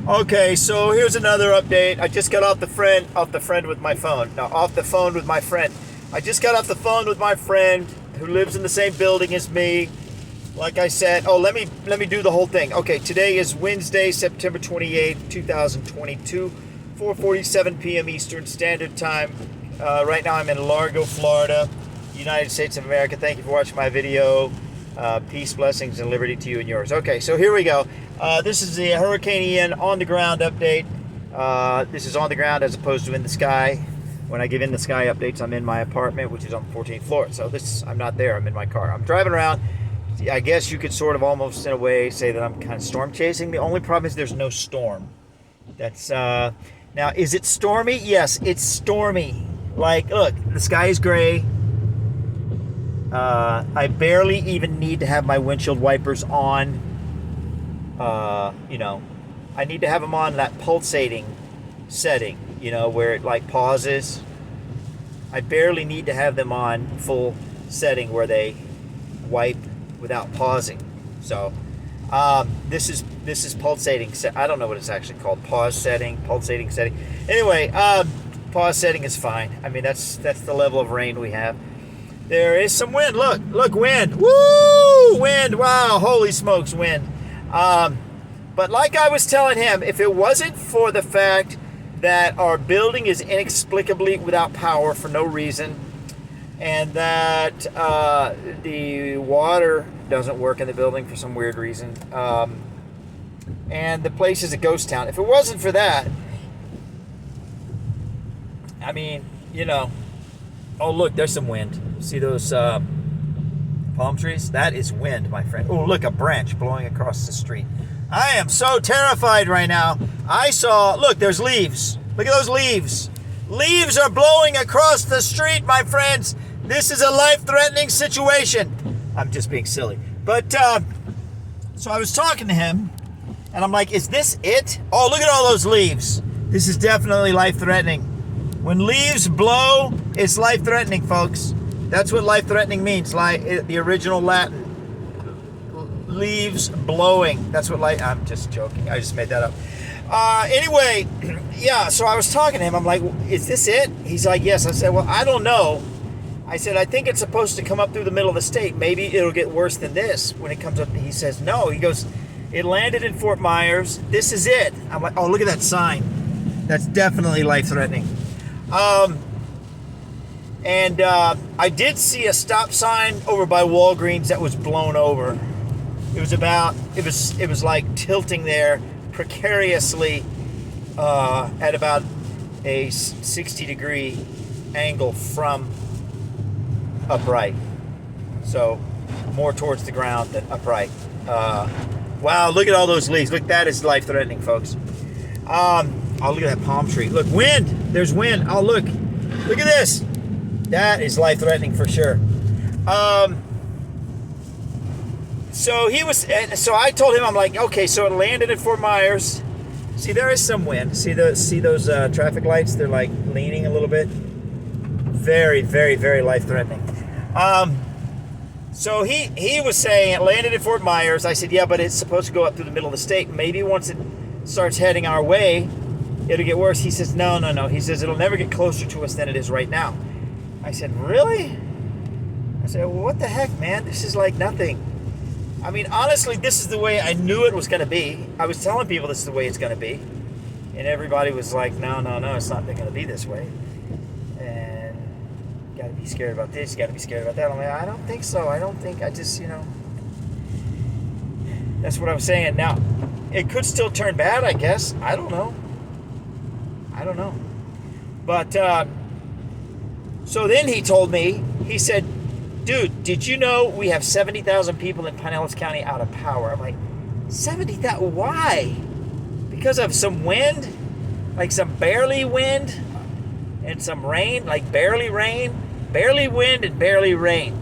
Okay, so here's another update. I just got off the phone with my phone. No, off the phone with my friend. I just got off the phone with my friend who lives in the same building as me. Like I said, let me do the whole thing. Okay, today is Wednesday, September 28th, 2022, 4:47 p.m. Eastern Standard Time. Right now I'm in Largo, Florida, United States of America. Thank you for watching my video. Peace, blessings, and liberty to you and yours. Okay, so here we go. This is the Hurricane Ian on the ground update. This is on the ground as opposed to in the sky. When I give in the sky updates, I'm in my apartment, which is on the 14th floor. So I'm not there. I'm in my car. I'm driving around. I guess you could sort of almost in a way say that I'm kind of storm chasing. The only problem is there's no storm. That's now, is it stormy? Yes, it's stormy. Like, look, the sky is gray. I barely even need to have my windshield wipers on. I need to have them on that pulsating setting, where it like pauses. I barely need to have them on full setting where they wipe without pausing. So this is pulsating. I don't know what it's actually called. Pause setting, pulsating setting. Anyway, pause setting is fine. I mean, that's the level of rain we have. There is some wind. Look, wind. Woo! Wind. Wow, holy smokes, wind. But like I was telling him, if it wasn't for the fact that our building is inexplicably without power for no reason, and that the water doesn't work in the building for some weird reason, and the place is a ghost town. If it wasn't for that, I mean, oh, look, there's some wind. See those palm trees? That is wind, my friend. Oh, look, a branch blowing across the street. I am so terrified right now. Look, there's leaves. Look at those leaves. Leaves are blowing across the street, my friends. This is a life-threatening situation. I'm just being silly. But, so I was talking to him, and I'm like, is this it? Oh, look at all those leaves. This is definitely life-threatening. When leaves blow, it's life-threatening, folks. That's what life-threatening means, like the original Latin. Leaves blowing. That's what I'm just joking. I just made that up. Anyway, yeah, so I was talking to him. I'm like, is this it? He's like, yes. I said, well, I don't know. I said, I think it's supposed to come up through the middle of the state. Maybe it'll get worse than this when it comes up. He says, no. He goes, it landed in Fort Myers. This is it. I'm like, oh, look at that sign. That's definitely life-threatening. And I did see a stop sign over by Walgreens that was blown over. It was like tilting there precariously at about a 60-degree angle from upright. So more towards the ground than upright. Wow, look at all those leaves. Look, that is life-threatening, folks. Oh, look at that palm tree. Look, wind. There's wind. Oh, look. Look at this. That is life-threatening for sure. So I told him, I'm like, okay, so it landed at Fort Myers. See, there is some wind. See those traffic lights? They're like leaning a little bit. Very, very, very life-threatening. So he was saying it landed at Fort Myers. I said, yeah, but it's supposed to go up through the middle of the state. Maybe once it starts heading our way, it'll get worse. He says, no. He says, it'll never get closer to us than it is right now. I said, really? I said, well, what the heck, man? This is like nothing. I mean, honestly, this is the way I knew it was going to be. I was telling people this is the way it's going to be. And everybody was like, no, it's not going to be this way. And you got to be scared about this, you got to be scared about that. I'm like, I don't think so. I just, that's what I was saying. Now, it could still turn bad, I guess. I don't know. But, so then he told me, he said, dude, did you know we have 70,000 people in Pinellas County out of power? I'm like, 70,000? Why? Because of some wind? Like some barely wind and some rain? Like barely rain? Barely wind and barely rain.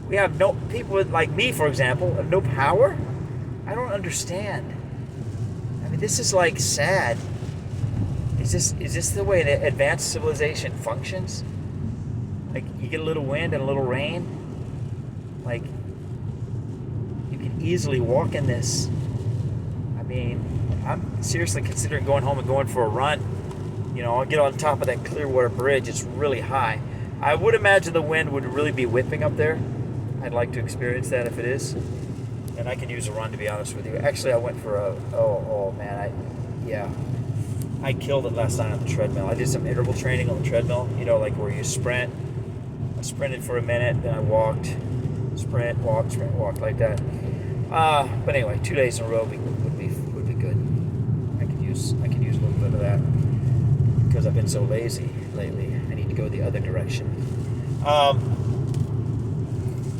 We have no people like me, for example, have no power? I don't understand. I mean, this is like sad. Is this the way that advanced civilization functions? Like, you get a little wind and a little rain. Like, you can easily walk in this. I mean, I'm seriously considering going home and going for a run. I'll get on top of that Clearwater Bridge. It's really high. I would imagine the wind would really be whipping up there. I'd like to experience that if it is. And I could use a run, to be honest with you. Actually, I went for I killed it last night on the treadmill. I did some interval training on the treadmill, like where you sprint. I sprinted for a minute, then I walked, sprint, walk like that. But anyway, 2 days in a row would be good. I could use a little bit of that because I've been so lazy lately. I need to go the other direction.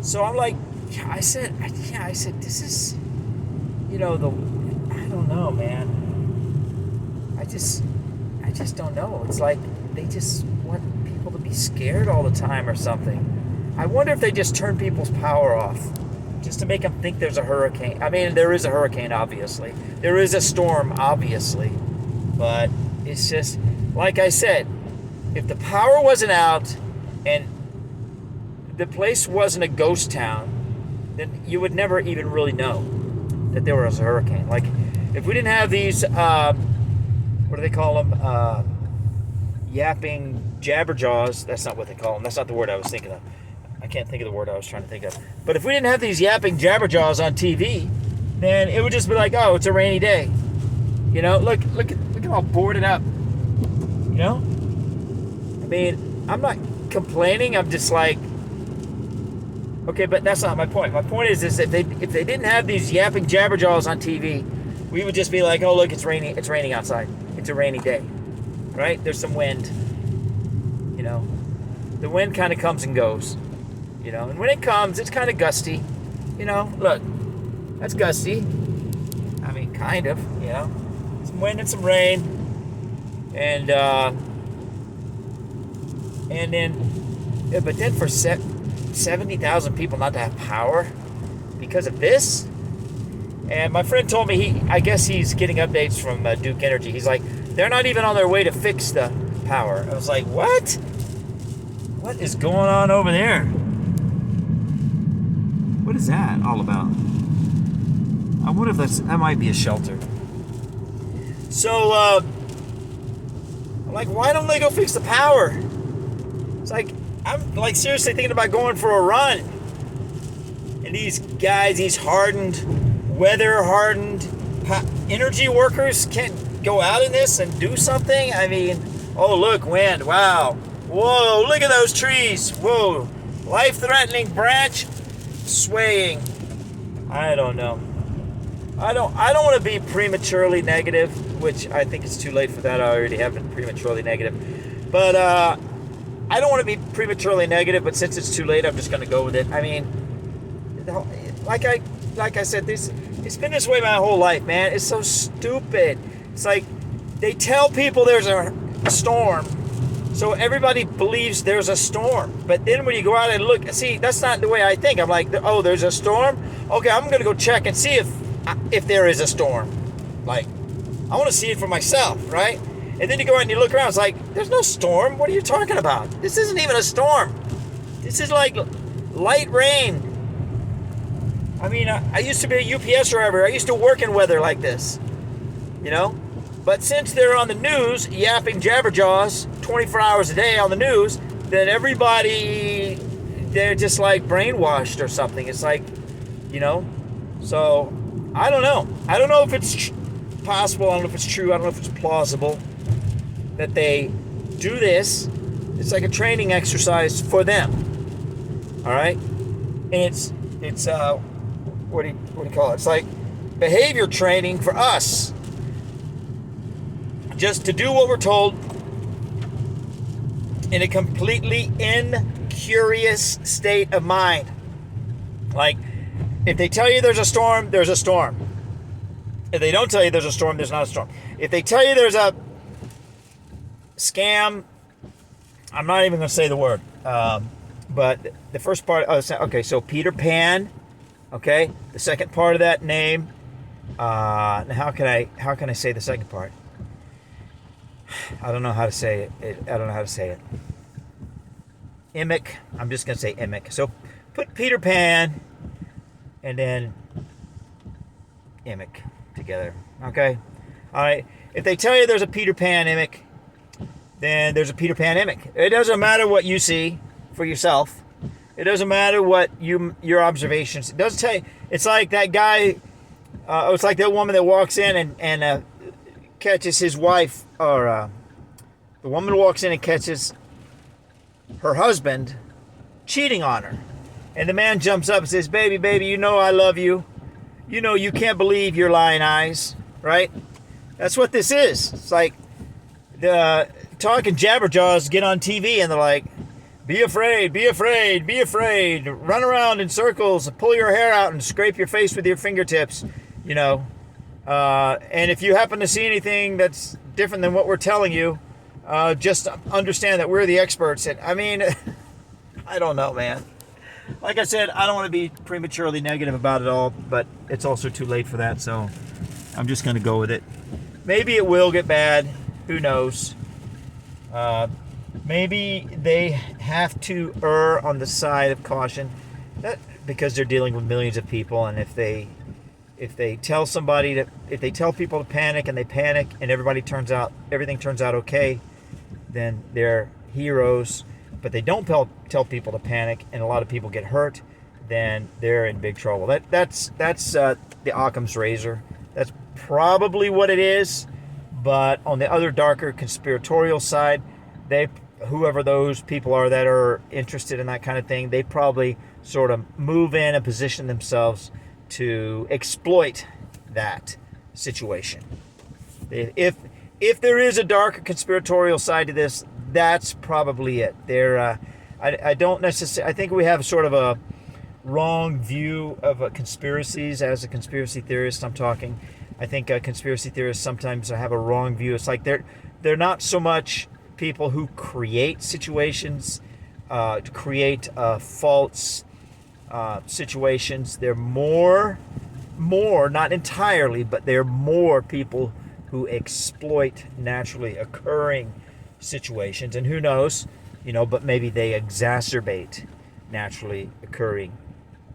So I'm like, I said, this is, I don't know, man. I just don't know. It's like they just want people to be scared all the time or something. I wonder if they just turn people's power off just to make them think there's a hurricane. I mean, there is a hurricane, obviously. There is a storm, obviously. But it's just, like I said, if the power wasn't out and the place wasn't a ghost town, then you would never even really know that there was a hurricane. Like, if we didn't have these, what do they call them? Yapping jabberjaws. That's not what they call them. That's not the word I was thinking of. I can't think of the word I was trying to think of. But if we didn't have these yapping jabberjaws on TV, then it would just be like, oh, it's a rainy day. Look at how boarded up. I mean, I'm not complaining. I'm just like, okay, but that's not my point. My point is if they didn't have these yapping jabberjaws on TV, we would just be like, oh, look, it's raining. It's raining outside. It's a rainy day, right? There's some wind. The wind kind of comes and goes. And when it comes, it's kind of gusty. Look, that's gusty. I mean, kind of. Some wind and some rain, and then for 70,000 people not to have power because of this. And my friend told me I guess he's getting updates from Duke Energy. He's like, they're not even on their way to fix the power. I was like, what? What is going on over there? What is that all about? I wonder if that might be a shelter. So, I'm like, why don't they go fix the power? It's like, I'm like seriously thinking about going for a run. And these guys, these weather-hardened energy workers can't go out in this and do something? I mean, oh, look, wind, wow. Whoa, look at those trees. Whoa, life-threatening branch swaying. I don't know. I don't want to be prematurely negative, which I think it's too late for that. I already have been prematurely negative. But I don't want to be prematurely negative, but since it's too late, I'm just going to go with it. I mean, like I said, it's been this way my whole life, man. It's so stupid. It's like they tell people there's a storm, so everybody believes there's a storm. But then when you go out and look, see, that's not the way I think. I'm like, oh, there's a storm? Okay, I'm going to go check and see if there is a storm. Like, I want to see it for myself, right? And then you go out and you look around. It's like, there's no storm. What are you talking about? This isn't even a storm. This is like light rain. I mean, I used to be a UPS driver. I used to work in weather like this, But since they're on the news, yapping jabberjaws 24 hours a day on the news, then everybody, they're just like brainwashed or something. It's like, So, I don't know. I don't know if it's possible. I don't know if it's true. I don't know if it's plausible that they do this. It's like a training exercise for them. All right? And it's what do you call it? It's like behavior training for us. Just to do what we're told in a completely incurious state of mind. Like, if they tell you there's a storm, there's a storm. If they don't tell you there's a storm, there's not a storm. If they tell you there's a scam, I'm not even going to say the word. But the first part, okay, so Peter Pan, okay? The second part of that name, how can I say the second part? I don't know how to say it. I don't know how to say it. Emic. I'm just going to say Emic. So put Peter Pan and then Emic together. Okay? All right. If they tell you there's a Peter Pan-imic, then there's a Peter Pan-imic. It doesn't matter what you see for yourself. It doesn't matter what your observations. It doesn't tell you. It's like that guy. It's like that woman that walks in and catches his wife, or the woman walks in and catches her husband cheating on her, and the man jumps up and says, "Baby, you know I love you. You know you can't believe your lying eyes, right?" That's what this is. It's like the talking jabberjaws get on TV and they're like, be afraid, run around in circles, pull your hair out and scrape your face with your fingertips, you know. And if you happen to see anything that's different than what we're telling you, just understand that we're the experts. And I mean, I don't know, man. Like I said, I don't want to be prematurely negative about it all, but it's also too late for that, so I'm just going to go with it. Maybe it will get bad. Who knows? Maybe they have to err on the side of caution, because they're dealing with millions of people, and if they tell people to panic and they panic and everything turns out okay, then they're heroes. But they don't tell people to panic and a lot of people get hurt, then they're in big trouble. That's the Occam's razor. That's probably what it is. But on the other darker conspiratorial side, whoever those people are that are interested in that kind of thing, they probably sort of move in and position themselves to exploit that situation. If there is a darker conspiratorial side to this, that's probably it. I don't necessarily. I think we have sort of a wrong view of conspiracies. As a conspiracy theorist, I'm talking. I think conspiracy theorists sometimes have a wrong view. It's like they're not so much people who create situations, to create false situations. They're more, not entirely, but they're more people who exploit naturally occurring situations. And who knows, but maybe they exacerbate naturally occurring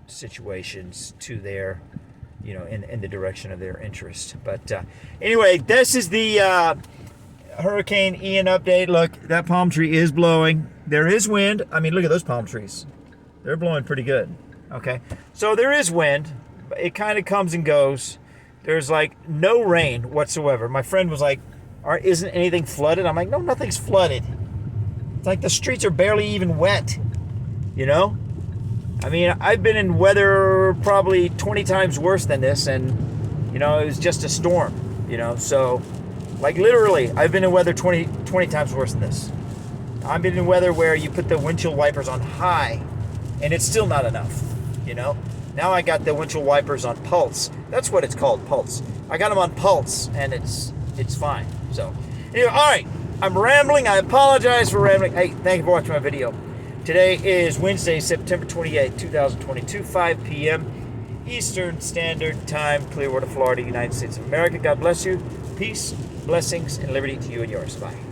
situations to their, in the direction of their interest. But anyway, this is the Hurricane Ian update. Look, that palm tree is blowing. There is wind. I mean, look at those palm trees. They're blowing pretty good. Okay, so there is wind. It kind of comes and goes. There's like no rain whatsoever. My friend was like, isn't anything flooded? I'm like, no, nothing's flooded. It's like the streets are barely even wet, I mean, I've been in weather probably 20 times worse than this, and, it was just a storm, so, like, literally, I've been in weather 20 times worse than this. I've been in weather where you put the windshield wipers on high, and it's still not enough, Now I got the windshield wipers on pulse. That's what it's called, pulse. I got them on pulse, and it's fine. So, anyway, all right, I'm rambling. I apologize for rambling. Hey, thank you for watching my video. Today is Wednesday, September 28th, 2022, 5 p.m. Eastern Standard Time, Clearwater, Florida, United States of America. God bless you. Peace, blessings, and liberty to you and yours. Bye.